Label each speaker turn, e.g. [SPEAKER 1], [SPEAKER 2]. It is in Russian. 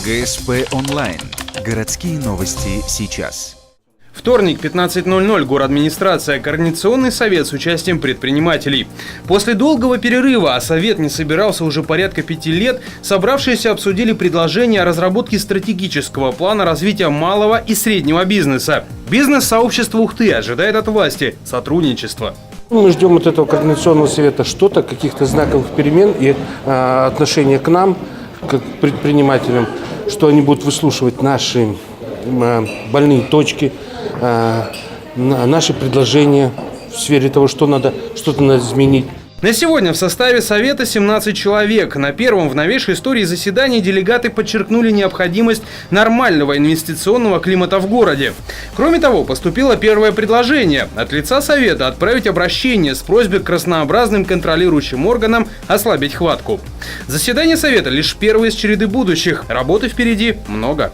[SPEAKER 1] ГСП онлайн. Городские новости сейчас.
[SPEAKER 2] Вторник, 15:00, городадминистрация, Координационный совет с участием предпринимателей. После долгого перерыва, а совет не собирался уже порядка 5 лет, собравшиеся обсудили предложение о разработке стратегического плана развития малого и среднего бизнеса. Бизнес-сообщество Ухты ожидает от власти сотрудничества.
[SPEAKER 3] Мы ждем от этого координационного совета что-то, каких-то знаковых перемен и отношения к нам, как предпринимателям, что они будут выслушивать наши больные точки, наши предложения в сфере того, что что-то надо изменить.
[SPEAKER 2] На сегодня в составе Совета 17 человек. На первом в новейшей истории заседании делегаты подчеркнули необходимость нормального инвестиционного климата в городе. Кроме того, поступило первое предложение от лица Совета отправить обращение с просьбой к разнообразным контролирующим органам ослабить хватку. Заседание Совета лишь первое из череды будущих. Работы впереди много.